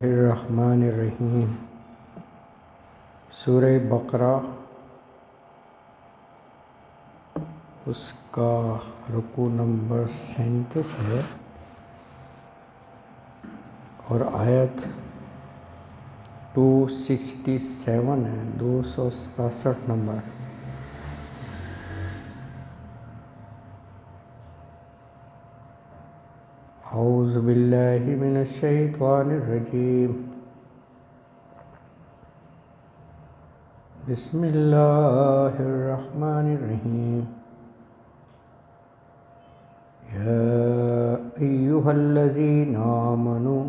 الرحمن الرحیم۔ سورہ بقرہ اس کا رکوع نمبر 37 ہے اور آیت 267 ہے، 267 نمبر۔ اعوذ باللہ من الشیطان الرجیم، بسم اللہ الرحمن الرحیم۔ یا ایہا الذین آمنوا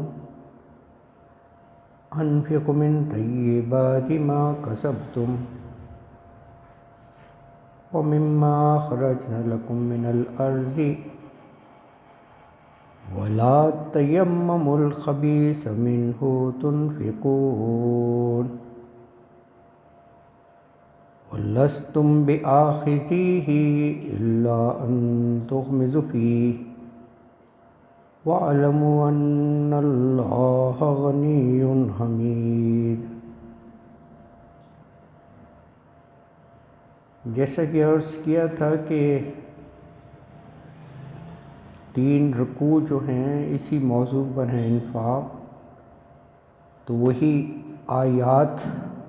انفقوا من طیبات ما کسبتم ومما اخرجنا لکم من الارض ولا تیمموا الخبیث منہ تنفقون وَلَسْتُمْ بِآخِذِيهِ إِلَّا أَن تُغْمِضُوا فِيهِ وَاعْلَمُوا أَنَّ اللَّهَ غَنِيٌّ حَمِيدٌ۔ جیسا کہ عرض کیا تھا کہ 3 رکوع جو ہیں اسی موضوع پر ہیں، انفاق، تو وہی آیات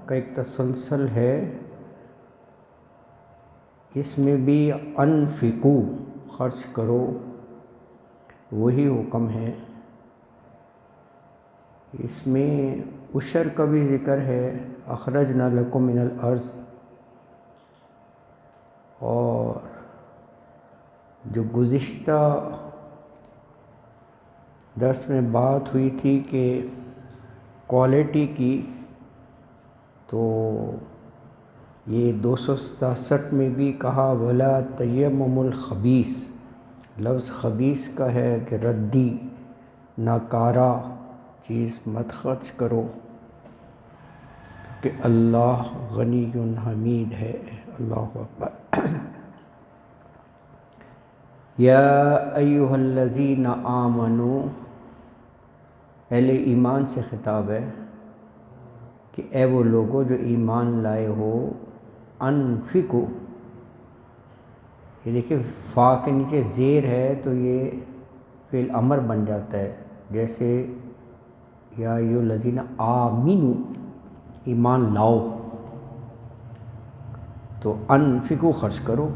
کا ایک تسلسل ہے۔ اس میں بھی انفقوا، خرچ کرو، وہی حکم ہے۔ اس میں عشر کا بھی ذکر ہے، اخرجنا لکم من الارض، اور جو گزشتہ درس میں بات ہوئی تھی کہ کوالٹی کی، تو یہ 267 میں بھی کہا ولا تیمموا الخبیث، لفظ خبیث کا ہے کہ ردی، ناکارہ چیز مت خرچ کرو، کہ اللہ غنی حمید ہے۔ اللہ اکبر۔ یا ایہا الذین آمنوا، اہل ایمان سے خطاب ہے کہ اے وہ لوگوں جو ایمان لائے ہو، انفقوا، یہ دیکھیں فا کے نیچے زیر ہے تو یہ فعل امر بن جاتا ہے، جیسے یا ایھا الذین آمنوا، ایمان لاؤ، تو انفقوا، خرچ کرو،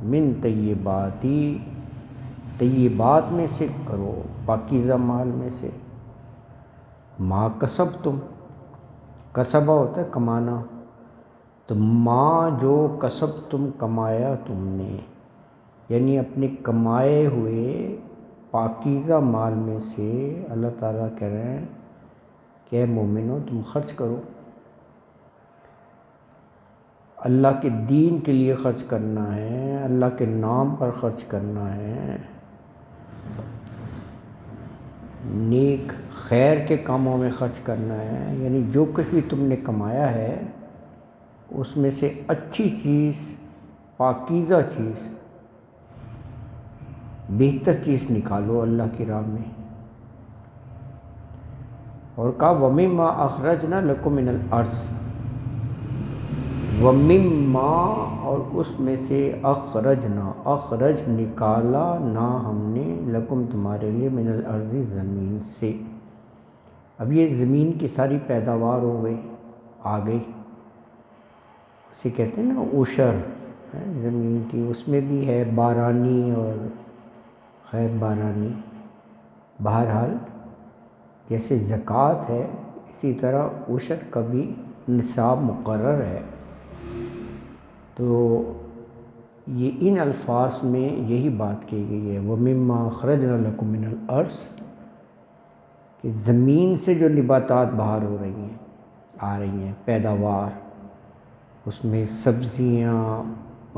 من طیباتی، طیبات میں سے کرو، پاکیزہ مال میں سے، ما کسبتم، کسبہ ہوتا ہے کمانا، تو ما جو کسب تم کمایا تم نے، یعنی اپنے کمائے ہوئے پاکیزہ مال میں سے اللہ تعالیٰ کہہ رہے ہیں کہ اے مومنو تم خرچ کرو، اللہ کے دین کے لیے خرچ کرنا ہے، اللہ کے نام پر خرچ کرنا ہے، نیک خیر کے کاموں میں خرچ کرنا ہے، یعنی جو کچھ بھی تم نے کمایا ہے اس میں سے اچھی چیز، پاکیزہ چیز، بہتر چیز نکالو اللہ کی راہ میں۔ اور کہا وَمِمَّا أَخْرَجْنَا لَكُم مِّنَ الْأَرْضِ، وَمِمَّا، اور اس میں سے، اخرجنا، اخرج نکالا، نا ہم نے، لکم تمہارے لیے، من الارض زمین سے۔ اب یہ زمین کی ساری پیداوار ہو گئی، آ گئی، اسے کہتے ہیں نا عشر زمین کی، اس میں بھی ہے بارانی اور غیر بارانی۔ بہرحال جیسے زکوٰۃ ہے اسی طرح عشر کا بھی نصاب مقرر ہے، تو یہ ان الفاظ میں یہی بات کی گئی ہے، وَمِمَّا أَخْرَجْنَا لَكُم مِّنَ الْأَرْضِ، کہ زمین سے جو نباتات باہر ہو رہی ہیں، آ رہی ہیں پیداوار، اس میں سبزیاں،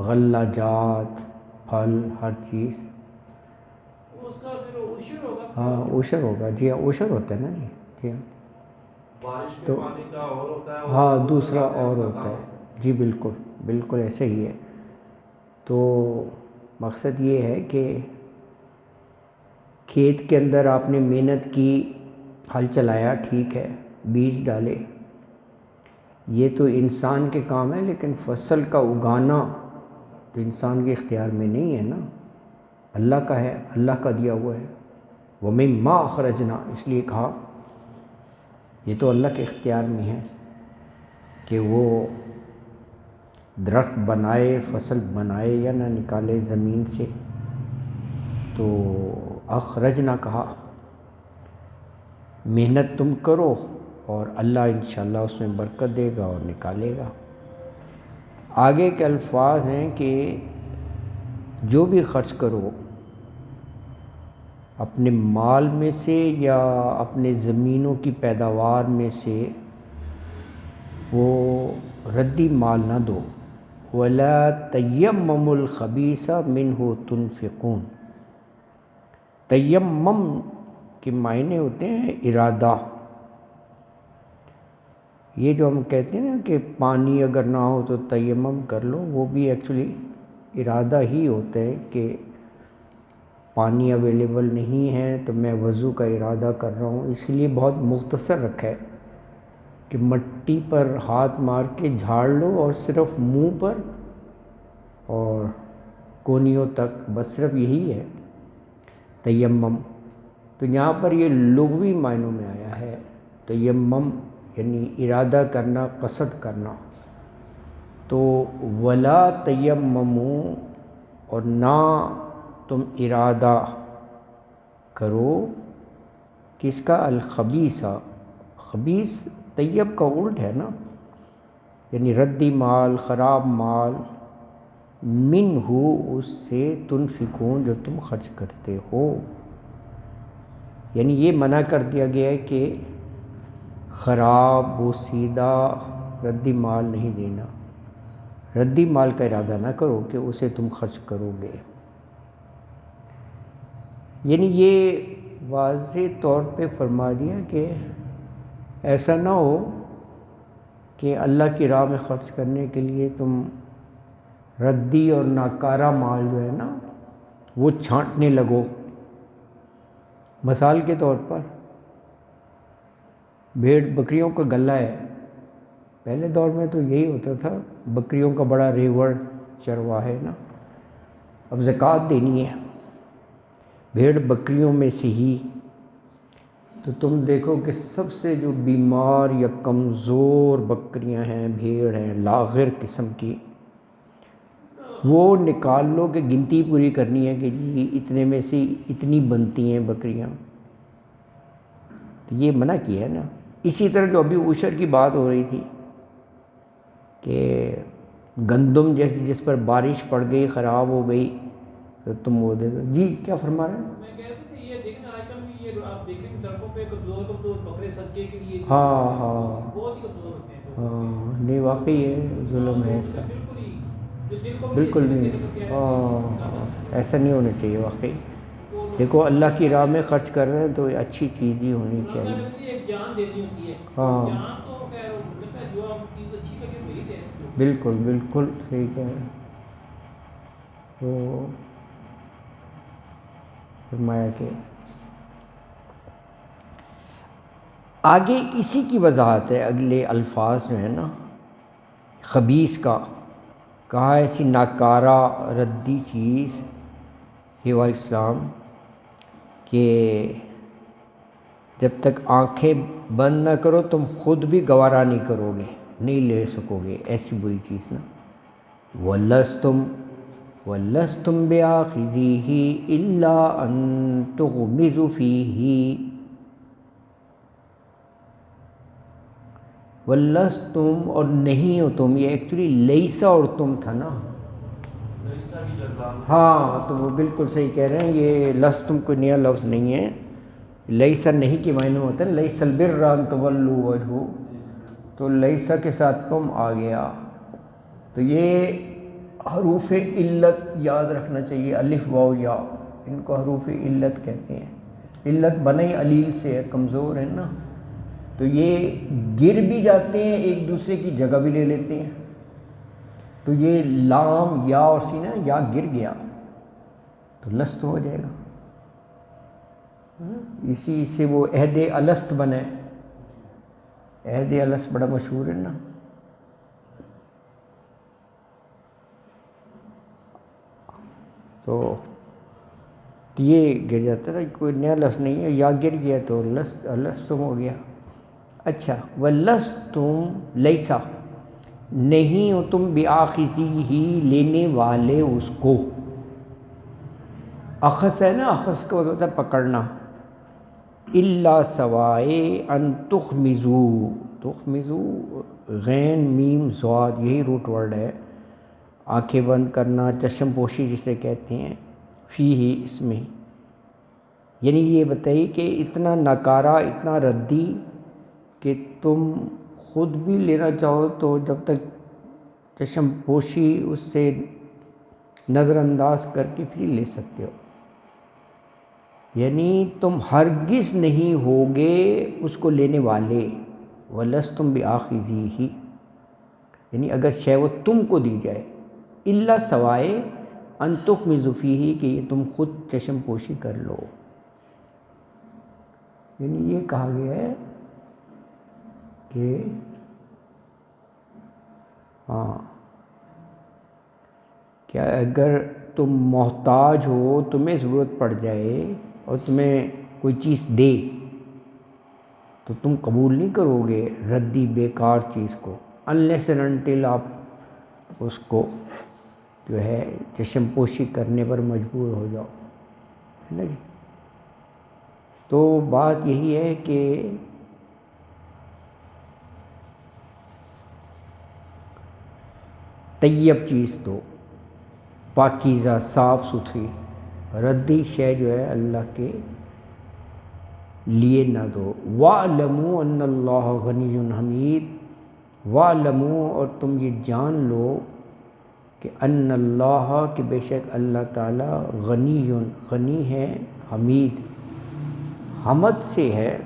غلہ جات، پھل، ہر چیز، اس کا پھر عشر ہوگا۔ ہاں عشر ہوگا، جی ہاں عشر ہوتا ہے نا جی، جی ہاں، بارش میں پانی کا اور ہوتا ہے، ہاں دوسرا اور ہوتا ہے، جی بالکل بالکل ایسے ہی ہے۔ تو مقصد یہ ہے کہ کھیت کے اندر آپ نے محنت کی، ہل چلایا ٹھیک ہے، بیج ڈالے، یہ تو انسان کے کام ہے، لیکن فصل کا اگانا تو انسان کے اختیار میں نہیں ہے نا، اللہ کا ہے، اللہ کا دیا ہوا ہے۔ وَمِمَّا أَخْرَجْنَا، اس لیے کہا یہ تو اللہ کے اختیار میں ہے کہ وہ درخت بنائے، فصل بنائے یا نہ نکالے زمین سے۔ تو اخرجنا کہا محنت تم کرو اور اللہ انشاءاللہ اس میں برکت دے گا اور نکالے گا۔ آگے کے الفاظ ہیں کہ جو بھی خرچ کرو اپنے مال میں سے یا اپنے زمینوں کی پیداوار میں سے، وہ ردی مال نہ دو۔ وَلَا تَيَمَّمُوا الْخَبِيثَ مِنْهُ تُنْفِقُونَ، تیمم کے معنی ہوتے ہیں ارادہ۔ یہ جو ہم کہتے ہیں نا کہ پانی اگر نہ ہو تو تیمم کر لو، وہ بھی ایکچولی ارادہ ہی ہوتا ہے کہ پانی اویلیبل نہیں ہے تو میں وضو کا ارادہ کر رہا ہوں۔ اس لیے بہت مختصر رکھا ہے کہ مٹی پر ہاتھ مار کے جھاڑ لو اور صرف منہ پر اور کونیوں تک، بس صرف یہی ہے تیمم۔ تو یہاں پر یہ لغوی معنوں میں آیا ہے تیمم، یعنی ارادہ کرنا، قصد کرنا۔ تو ولا تیمموا، اور نہ تم ارادہ کرو کس کا؟ الخبیثہ، خبیث طیب کا الٹ ہے نا، یعنی ردی مال، خراب مال، منہ، اس سے، تنفقون، جو تم خرچ کرتے ہو۔ یعنی یہ منع کر دیا گیا ہے کہ خراب بوسیدہ ردی مال نہیں دینا، ردی مال کا ارادہ نہ کرو کہ اسے تم خرچ کرو گے۔ یعنی یہ واضح طور پہ فرما دیا کہ ایسا نہ ہو کہ اللہ کی راہ میں خرچ کرنے کے لیے تم ردی اور ناکارہ مال جو ہے نا وہ چھانٹنے لگو۔ مثال کے طور پر بھیڑ بکریوں کا غلہ ہے، پہلے دور میں تو یہی ہوتا تھا، بکریوں کا بڑا ریوڑ چرواہ ہے نا، اب زکوٰۃ دینی ہے بھیڑ بکریوں میں سے ہی، تو تم دیکھو کہ سب سے جو بیمار یا کمزور بکریاں ہیں، بھیڑ ہیں لاغر قسم کی، وہ نکال لو کہ گنتی پوری کرنی ہے کہ جی اتنے میں سے اتنی بنتی ہیں بکریاں، تو یہ منع کیا ہے نا۔ اسی طرح جو ابھی عشر کی بات ہو رہی تھی کہ گندم جیسے جس پر بارش پڑ گئی، خراب ہو گئی، تو تم وہ دے دو۔ جی کیا فرما رہے ہیں؟ میں کہہ رہا تھا کہ یہ دیکھیں نا آج کل بھی یہ آپ دیکھیں کہ سڑکوں پہ کمزور بکرے صدقے کے لیے ہاں بہت ہی کمزور ہوتے ہیں لوگ۔ ہاں، نہیں واقعی ہے، ظلم ہے ایسا، بالکل ہی جو دل کو بالکل نہیں، ایسا نہیں ہونا چاہیے واقعی۔ دیکھو اللہ کی راہ میں خرچ کر رہے ہیں تو اچھی چیز ہی ہونی چاہیے۔ ایک جان دینی ہوتی ہے، ہاں جان تو خیر مطلب جو آپ چیز اچھی لگے وہی دیں۔ بالکل بالکل صحیح کہہ رہے ہیں۔ تو فرمایا کہ آگے اسی کی وضاحت ہے، اگلے الفاظ جو ہیں نا خبیث کا، کہا ایسی ناکارہ ردی چیز یہ علیہ السلام کہ جب تک آنکھیں بند نہ کرو تم خود بھی گوارا نہیں کرو گے، نہیں لے سکو گے ایسی بری چیز نا۔ وَلَسْتُمْ بِآخِذِيهِ إِلَّا أَن تُغْمِضُوا فِيهِ، وَلَسْتُمْ، اور نہیں ہو تم، یہ ایکچولی لیسا اور تم تھا نا، ہاں تو وہ بالکل صحیح کہہ رہے ہیں، یہ لستم کوئی نیا لفظ نہیں ہے، لیسا نہیں کے معنی ہوتا ہے لیس البر ان تولوا وجہہ، تو لیسا کے ساتھ تم آ گیا، تو یہ حروف علت یاد رکھنا چاہیے، الف واو یا، ان کو حروف علت کہتے ہیں۔ علت بنی علیل سے ہے، کمزور ہے نا، تو یہ گر بھی جاتے ہیں، ایک دوسرے کی جگہ بھی لے لیتے ہیں، تو یہ لام یا اور سینہ یا گر گیا تو لست ہو جائے گا۔ اسی سے وہ عہد الست بنے. عہد الست بڑا مشہور ہے نا. تو یہ گر جاتا ہے، کوئی نیا لفظ نہیں ہے، یا گر گیا تو الستم ہو گیا. اچھا، وَلَسْتُمْ لیسا، نہیں ہو تم بِآخِذِیہِ ہی لینے والے اس کو. اخذ ہے نا، اخذ کا ہوتا ہے پکڑنا. الا سوائے ان تخمزو، تخمزو غین میم ضاد یہی روٹ ورڈ ہے. آنکھیں بند کرنا، چشم پوشی جسے کہتے ہیں. فی ہی اس میں، یعنی یہ بتائی کہ اتنا ناکارہ، اتنا ردی کہ تم خود بھی لینا چاہو تو جب تک چشم پوشی اس سے نظر انداز کر کے پھر لے سکتے ہو. یعنی تم ہرگز نہیں ہوگے اس کو لینے والے. وَلَسْتُمْ بِآخِذِیہِ، یعنی اگر شے وہ تم کو دی جائے. الا سوائے ان تخمزوا فیہ، کہ یہ تم خود چشم پوشی کر لو. یعنی یہ کہا گیا ہے کہ کیا اگر تم محتاج ہو، تمہیں ضرورت پڑ جائے اور تمہیں کوئی چیز دے تو تم قبول نہیں کرو گے ردی بیکار چیز کو، unless and until آپ اس کو جو ہے چشم پوشی کرنے پر مجبور ہو جاؤ، ہے نا جی. تو بات یہی ہے کہ طیب چیز دو، پاکیزہ صاف ستھری. ردی شے جو ہے اللہ کے لیے نہ دو. وَاعْلَمُوا أَنَّ اللَّهَ غَنِيٌّ حَمِيدٌ، وَاعْلَمُوا اور تم یہ جان لو کہ ان اللہ، کہ بے شک اللہ تعالیٰ غنی، غنی ہے، حمید، حمد سے ہے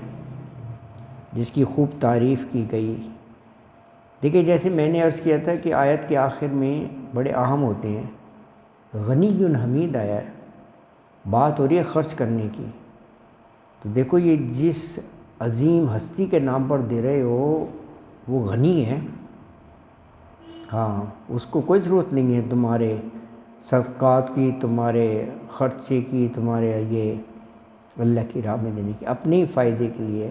جس کی خوب تعریف کی گئی. دیکھیں جیسے میں نے عرض کیا تھا کہ آیت کے آخر میں بڑے اہم ہوتے ہیں. غنی حمید آیا ہے، بات ہو رہی ہے خرچ کرنے کی. تو دیکھو یہ جس عظیم ہستی کے نام پر دے رہے ہو وہ غنی ہے. ہاں، اس کو کوئی ضرورت نہیں ہے تمہارے صدقات کی، تمہارے خرچے کی، تمہارے یہ اللہ کی راہ میں دینے کی، اپنے ہی فائدے کے لیے.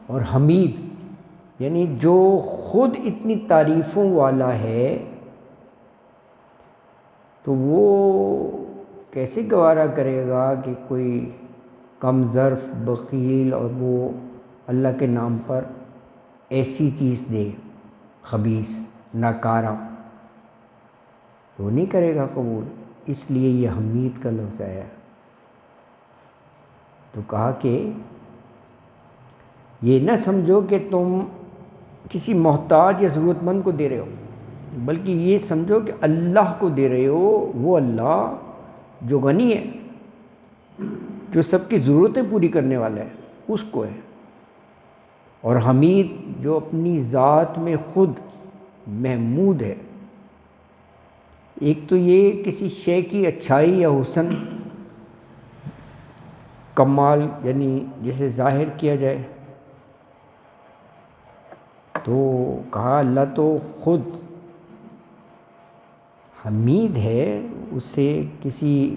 اور حمید یعنی جو خود اتنی تعریفوں والا ہے تو وہ کیسے گوارا کرے گا کہ کوئی کم ظرف، بخیل اور وہ اللہ کے نام پر ایسی چیز دے خبیث، ناکارہ، وہ نہیں کرے گا قبول. اس لیے یہ حمید کا لفظ آیا. تو کہا کہ یہ نہ سمجھو کہ تم کسی محتاج یا ضرورت مند کو دے رہے ہو، بلکہ یہ سمجھو کہ اللہ کو دے رہے ہو. وہ اللہ جو غنی ہے، جو سب کی ضرورتیں پوری کرنے والا ہے، اس کو ہے. اور حمید جو اپنی ذات میں خود محمود ہے. ایک تو یہ کسی شے کی اچھائی یا حسن، کمال، یعنی جسے ظاہر کیا جائے، تو کہا اللہ تو خود حمید ہے، اسے کسی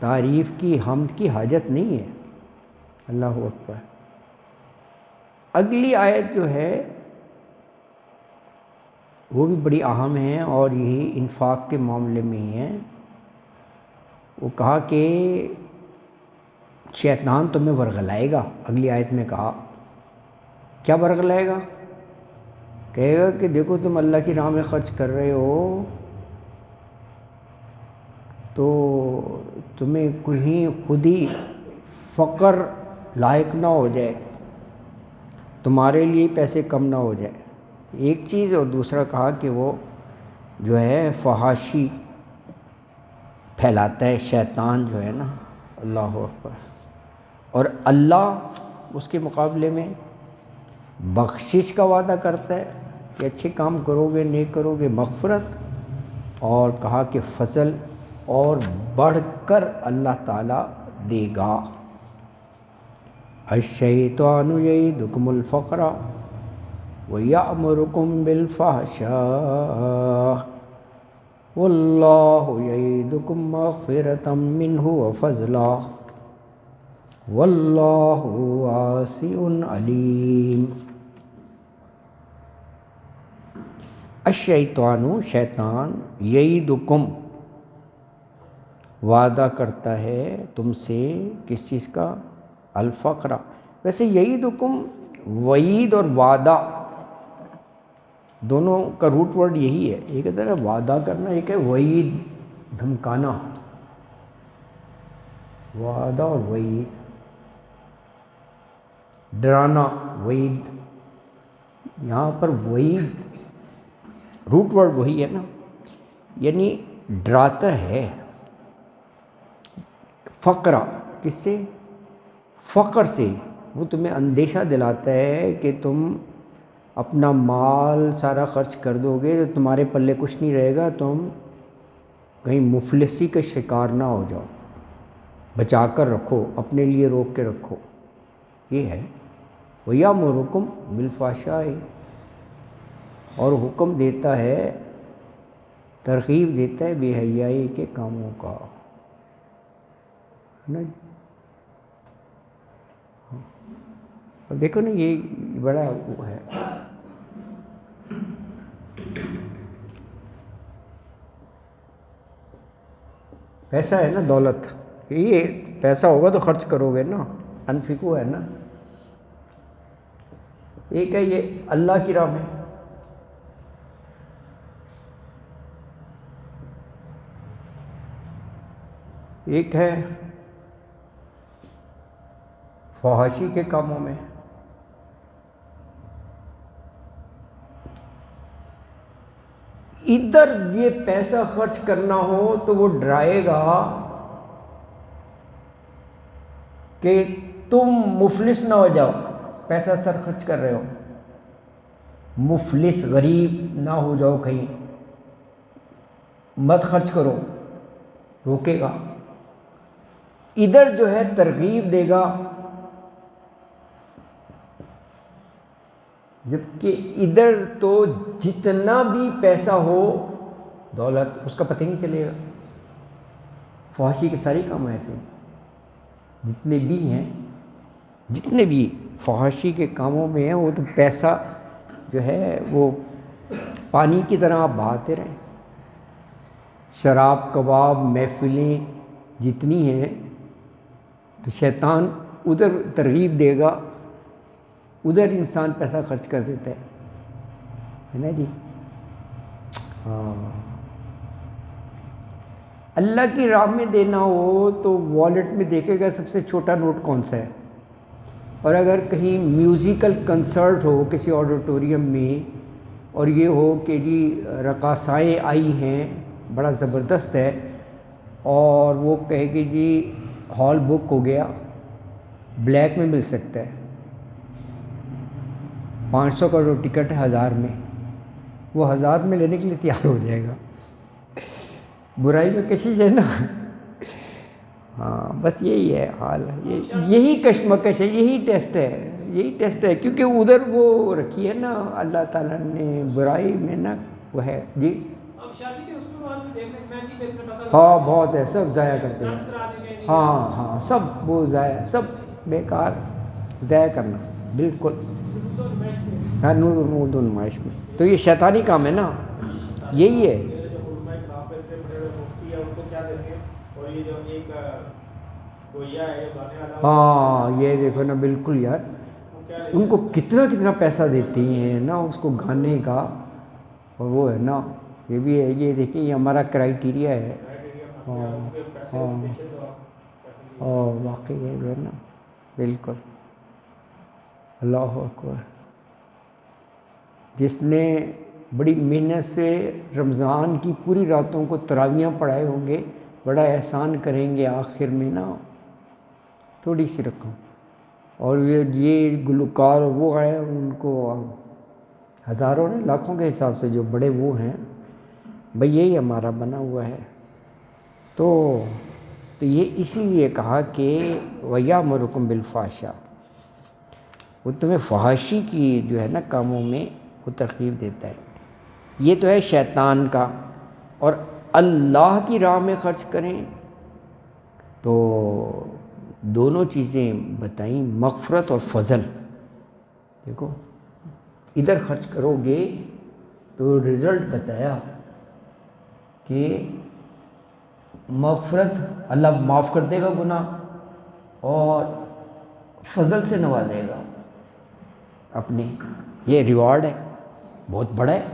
تعریف کی، حمد کی حاجت نہیں ہے. اللہ اکبر. اگلی آیت جو ہے وہ بھی بڑی اہم ہے اور یہی انفاق کے معاملے میں ہی ہے. وہ کہا کہ شیطان تمہیں ورغلائے گا. اگلی آیت میں کہا کیا ورغلائے گا؟ کہے گا کہ دیکھو تم اللہ کی راہ میں خرچ کر رہے ہو تو تمہیں کہیں خود ہی فقر لاحق نہ ہو جائے، تمہارے لیے پیسے کم نہ ہو جائے، ایک چیز. اور دوسرا کہا کہ وہ جو ہے فحاشی پھیلاتا ہے شیطان جو ہے نا. اللہ اکبر. اور اللہ اس کے مقابلے میں بخشش کا وعدہ کرتا ہے کہ اچھے کام کرو گے، نیک کرو گے، مغفرت. اور کہا کہ فضل اور بڑھ کر اللہ تعالیٰ دے گا. الشیطان یعدکم الفقر ویأمرکم بالفحشاء واللہ یعدکم مغفرۃ منہ وفضلا واللہ واسع علیم۔ الشیطان شیطان یعدکم وعدہ کرتا ہے تم سے کس چیز کا؟ الفقر۔ ویسے یعدکم وعید اور وعدہ دونوں کا روٹ ورڈ یہی ہے، ایک ہے وعدہ کرنا، ایک ہے وعید دھمکانا، وعدہ اور وعید، ڈرانا، وعید۔ یہاں پر وعید روٹ ورڈ وہی ہے نا، یعنی ڈراتا ہے۔ فقرہ کس سے؟ فقر سے، وہ تمہیں اندیشہ دلاتا ہے کہ تم اپنا مال سارا خرچ کر دو گے تو تمہارے پلے کچھ نہیں رہے گا، تم کہیں مفلسی کا شکار نہ ہو جاؤ، بچا کر رکھو، اپنے لیے روک کے رکھو، یہ ہے۔ وَيَأْمُرُكُمْ بِالْفَحْشَاءِ، اور حکم دیتا ہے، ترغیب دیتا ہے بے حیائی کے کاموں کا، نہیں؟ اور دیکھو نا یہ بڑا وہ ہے، پیسہ ہے نا، دولت، یہ پیسہ ہوگا تو خرچ کرو گے نا، انفقو ہے نا۔ ایک ہے یہ اللہ کی راہ میں، ایک ہے فحاشی کے کاموں میں۔ ادھر یہ پیسہ خرچ کرنا ہو تو وہ ڈرائے گا کہ تم مفلس نہ ہو جاؤ، پیسہ سر خرچ کر رہے ہو، مفلس غریب نہ ہو جاؤ، کہیں مت خرچ کرو، روکے گا۔ ادھر جو ہے ترغیب دے گا، جبکہ ادھر تو جتنا بھی پیسہ ہو، دولت، اس کا پتہ نہیں چلے گا۔ فحاشی کے سارے کام ایسے ہیں، جتنے بھی ہیں، جتنے بھی فحاشی کے کاموں میں ہیں، وہ تو پیسہ جو ہے وہ پانی کی طرح آپ بہاتے رہیں۔ شراب، کباب، محفلیں جتنی ہیں، تو شیطان ادھر ترغیب دے گا، ادھر انسان پیسہ خرچ کر دیتا ہے نا جی۔ ہاں، اللہ کی راہ میں دینا ہو تو والیٹ میں دیکھے گا سب سے چھوٹا نوٹ کون سا ہے، اور اگر کہیں میوزیکل کنسرٹ ہو کسی آڈیٹوریم میں اور یہ ہو کہ جی رقاصائیں آئی ہیں، بڑا زبردست ہے، اور وہ کہے کہ جی ہال بک ہو گیا، بلیک میں مل سکتا ہے، 500 کا جو ٹکٹ ہے 1000 میں، وہ 1000 میں لینے کے لیے تیار ہو جائے گا۔ برائی میں کشش ہے نا۔ ہاں، بس یہی ہے حال، یہی کشمکش ہے، یہی ٹیسٹ ہے، کیونکہ ادھر وہ رکھی ہے نا اللہ تعالیٰ نے برائی میں نا، وہ ہے جی۔ اب شادی کے اس کے بعد بھی دیکھنے مہندی دیکھنے پتہ ہاں بہت ہے، سب ضائع کرتے ہیں، ہاں سب وہ ضائع، سب بیکار، ضائع کرنا، بالکل، ہاں، نور و نمائش میں، تو یہ شیطانی کام ہے نا، یہی ہے۔ ہاں یہ دیکھو نا، بالکل یار، ان کو کتنا پیسہ دیتی ہیں نا اس کو گانے کا، اور وہ ہے نا، یہ بھی ہے، یہ دیکھیں یہ ہمارا کرائیٹیریا ہے۔ ہاں واقعی ہے جو ہے نا، بالکل، اللہ اکبر۔ جس نے بڑی محنت سے رمضان کی پوری راتوں کو تراویحاں پڑھائے ہوں گے، بڑا احسان کریں گے آخر میں نا تھوڑی سی رقم، اور یہ گلوکار وہ ہیں، ان کو ہزاروں نے، لاکھوں کے حساب سے جو بڑے وہ ہیں، بھئی یہی ہمارا بنا ہوا ہے۔ تو یہ اسی لیے کہا کہ وَيَأْمُرُكُمْ بِالْفَحْشَاءِ، وہ تمہیں فحاشی کی جو ہے نا کاموں میں وہ ترغیب دیتا ہے. یہ تو ہے شیطان کا. اور اللہ کی راہ میں خرچ کریں تو دونوں چیزیں بتائیں، مغفرت اور فضل. دیکھو ادھر خرچ کرو گے تو رزلٹ بتایا کہ مغفرت، اللہ معاف کر دے گا گناہ اور فضل سے نوازے گا اپنے. یہ ریوارڈ ہے، بہت بڑا ہے.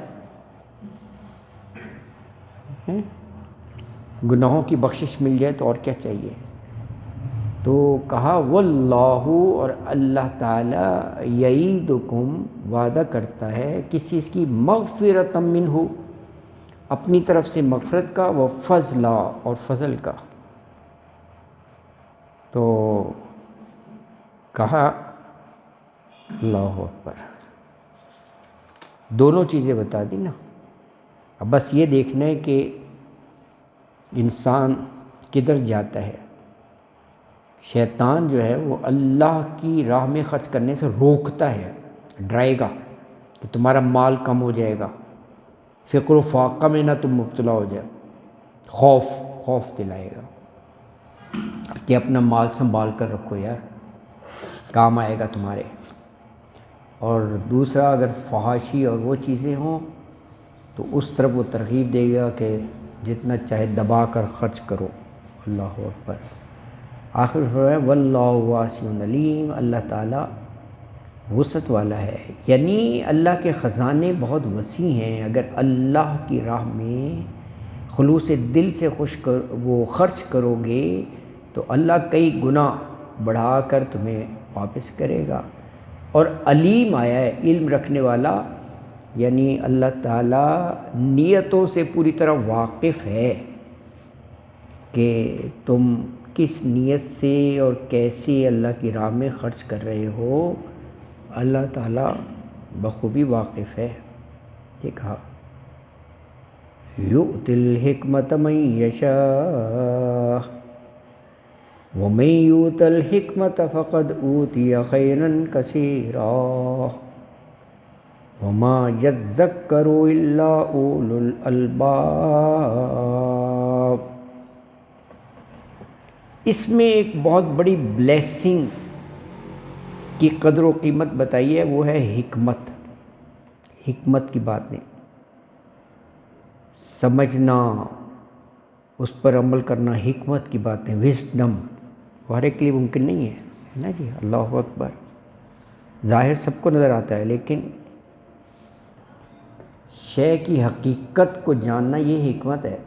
گناہوں کی بخشش مل جائے تو اور کیا چاہیے. تو کہا واللہ، اور اللہ تعالیٰ یعیدکم، وعدہ کرتا ہے کس چیز کی، مغفرۃ منہ، اپنی طرف سے مغفرت کا، وہ فضلا، اور فضل کا. تو کہا اللہ اکبر، دونوں چیزیں بتا دی نا. اب بس یہ دیکھنا ہے کہ انسان کدھر جاتا ہے. شیطان جو ہے وہ اللہ کی راہ میں خرچ کرنے سے روکتا ہے، ڈرائے گا کہ تمہارا مال کم ہو جائے گا، فقر و فاقہ میں نہ تم مبتلا ہو جائے، خوف دلائے گا کہ اپنا مال سنبھال کر رکھو یار، کام آئے گا تمہارے. اور دوسرا اگر فحاشی اور وہ چیزیں ہوں تو اس طرف وہ ترغیب دے گا کہ جتنا چاہے دبا کر خرچ کرو. اللہ اکبر. آخر فرمایا واللہ واسع علیم، اللہ تعالیٰ وسعت والا ہے، یعنی اللہ کے خزانے بہت وسیع ہیں. اگر اللہ کی راہ میں خلوص دل سے وہ خرچ کرو گے تو اللہ کئی گنا بڑھا کر تمہیں واپس کرے گا. اور علیم آیا ہے، علم رکھنے والا، یعنی اللہ تعالیٰ نیتوں سے پوری طرح واقف ہے کہ تم کس نیت سے اور کیسے اللہ کی راہ میں خرچ کر رہے ہو. اللہ تعالیٰ بخوبی واقف ہے. یہ کہا یؤتی الحکمت من یشاء ومن یؤت الحکمت فقد اوتی خیرا کثیرا وما یذکر الا اولو الالباب. اس میں ایک بہت بڑی بلیسنگ کی قدر و قیمت بتائی ہے، وہ ہے حکمت. حکمت کی باتیں سمجھنا، اس پر عمل کرنا، حکمت کی باتیں، وزڈم، وہ ہر ایک کے لیے ممکن نہیں ہے نا جی. اللہ اکبر. ظاہر سب کو نظر آتا ہے لیکن شے کی حقیقت کو جاننا یہ حکمت ہے.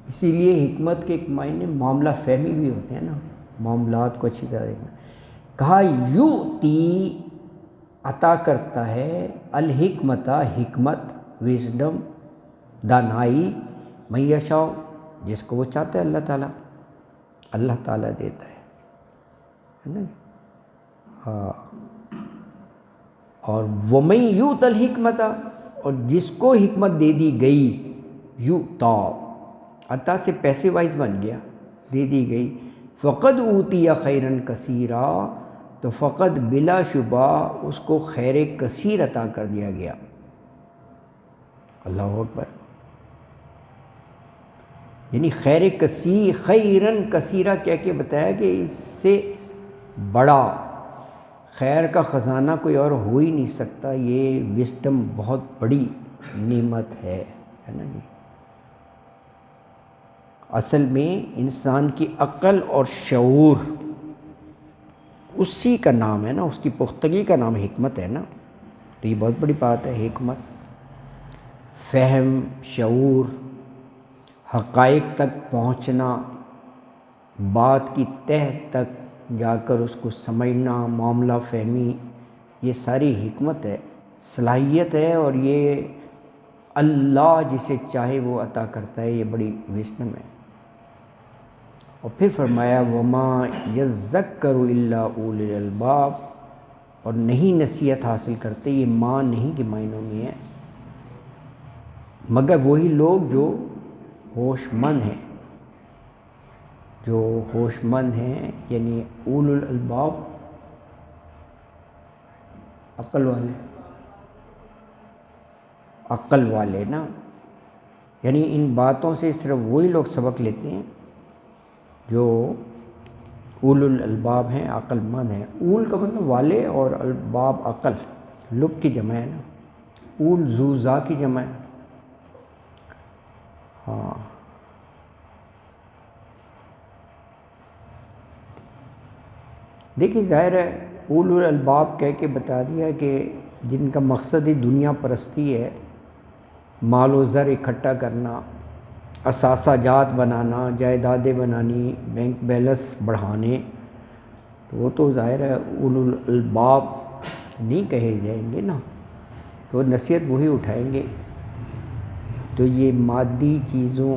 اسی لیے حکمت کے ایک معنی معاملہ فہمی بھی ہوتے ہیں نا، معاملات کو اچھی طرح دیکھنا. کہا یؤتی، عطا کرتا ہے، الحکمت، حکمت، وزڈم، دانائی، من یشاء، جس کو وہ چاہتا ہے اللہ تعالیٰ. اللہ تعالیٰ دیتا ہے نا. ہاں. اور ومن یؤت الحکمت، اور جس کو حکمت دے دی گئی، یؤتا، عطا سے پیسے وائز بن گیا، دے دی گئی، فقد اوتی خیرا کثیرا، تو فقد بلا شبہ اس کو خیر کثیر عطا کر دیا گیا. اللہ اکبر. یعنی خیر کثیر، خیرن کثیرہ کہہ کے بتایا کہ اس سے بڑا خیر کا خزانہ کوئی اور ہو ہی نہیں سکتا. یہ وزڈم بہت بڑی نعمت ہے نا جی. اصل میں انسان کی عقل اور شعور، اسی کا نام ہے نا، اس کی پختگی کا نام حکمت ہے نا. تو یہ بہت بڑی بات ہے. حکمت، فہم، شعور، حقائق تک پہنچنا، بات کی تہ تک جا کر اس کو سمجھنا، معاملہ فہمی، یہ ساری حکمت ہے، صلاحیت ہے. اور یہ اللہ جسے چاہے وہ عطا کرتا ہے. یہ بڑی وزڈم ہے. اور پھر فرمایا وما یذکر الا اولو الالباب، اور نہیں نصیحت حاصل کرتے، یہ ماں نہیں کے معنوں میں ہے، مگر وہی لوگ جو ہوش مند ہیں. جو ہوش مند ہیں یعنی اولو الالباب، عقل والے نا، یعنی ان باتوں سے صرف وہی لوگ سبق لیتے ہیں جو اولو الالباب ہیں، عقل مند ہیں۔ اول کا مطلب والے اور الباب عقل، لب کی جمع ہے نا، اول ذو ذا کی جمع ہے۔ ہاں دیکھیے ظاہر ہے اولو الالباب کہہ کے بتا دیا کہ جن کا مقصد ہی دنیا پرستی ہے، مال و زر اکٹھا کرنا، اثاثہ جات بنانا، جائیدادیں بنانی، بینک بیلنس بڑھانے، تو وہ تو ظاہر ہے اولو الالباب نہیں کہے جائیں گے نا، تو نصیحت وہی اٹھائیں گے تو یہ مادی چیزوں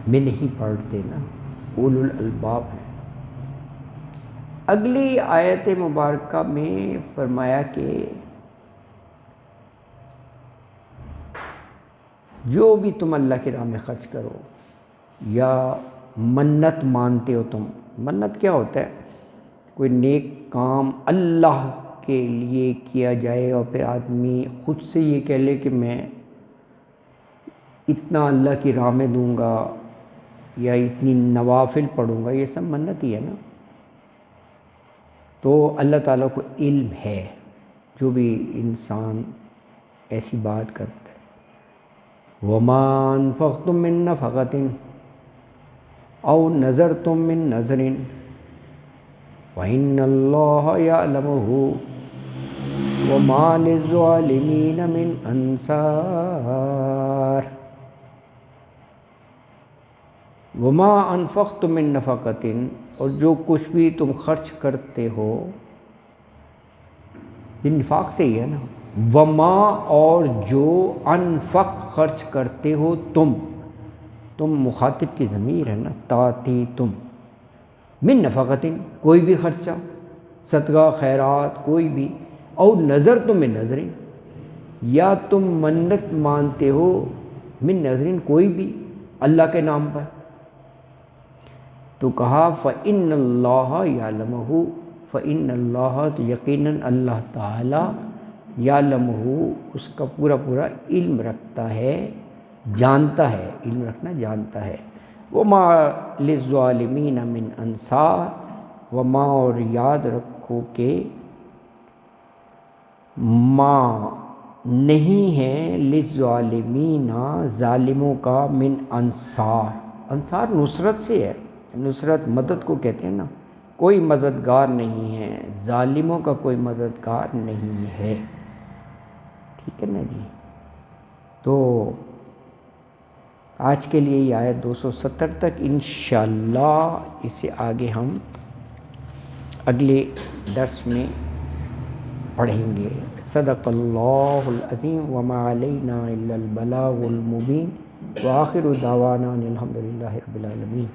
میں نہیں پڑھتے نا، اولو الالباب ہیں۔ اگلی آیت مبارکہ میں فرمایا کہ جو بھی تم اللہ کی راہ میں خرچ کرو یا منت مانتے ہو تم، منت کیا ہوتا ہے؟ کوئی نیک کام اللہ کے لیے کیا جائے اور پھر آدمی خود سے یہ کہہ لے کہ میں اتنا اللہ کی راہ میں دوں گا یا اتنی نوافل پڑھوں گا، یہ سب منت ہی ہے نا۔ تو اللہ تعالیٰ کو علم ہے جو بھی انسان ایسی بات کرتا ہے۔ وَمَا أَنفَقْتُم مِّن نَّفَقَةٍ أَوْ نَذَرْتُم مِّن نَّذْرٍ فَإِنَّ اللَّهَ يَعْلَمُهُ وَمَا لِلظَّالِمِينَ مِنْ أَنصَارٍ۔ وَمَا أَنفَقْتُم مِّن نَّفَقَةٍ، اور جو کچھ بھی تم خرچ کرتے ہو، یہ نفاق سے ہی ہے نا، وما اور جو، انفق خرچ کرتے ہو تم مخاطب کی ضمیر ہے نا، تاتی تم، من نفقتن کوئی بھی خرچہ، صدقہ خیرات کوئی بھی، او نظر تم من نظرین یا تم منت مانتے ہو، من نظرین کوئی بھی اللہ کے نام پر، تو کہا فَإِنَّ اللَّهَ يَعْلَمُهُ، فَإِنَّ اللَّهَ تو یقیناً اللہ تعالیٰ، یعلمہ اس کا پورا پورا علم رکھتا ہے، جانتا ہے، علم رکھنا جانتا ہے۔ وَمَا لِلظَّالِمِينَ مِنْ أَنصَارٍ، وَمَا اور یاد رکھو کہ ما نہیں ہے لِلظَّالِمِينَ ظالموں کا، من انصار، انصار نصرت سے ہے، نصرت مدد کو کہتے ہیں نا، کوئی مددگار نہیں ہے، ظالموں کا کوئی مددگار نہیں ہے، ٹھیک ہے نا جی۔ تو آج کے لیے یہ آیت 270 تک، انشاءاللہ اس سے آگے ہم اگلے درس میں پڑھیں گے۔ صدق اللہ العظیم وما علینا الا البلاغ المبین وآخر دعوانا الحمد للہ رب العالمین۔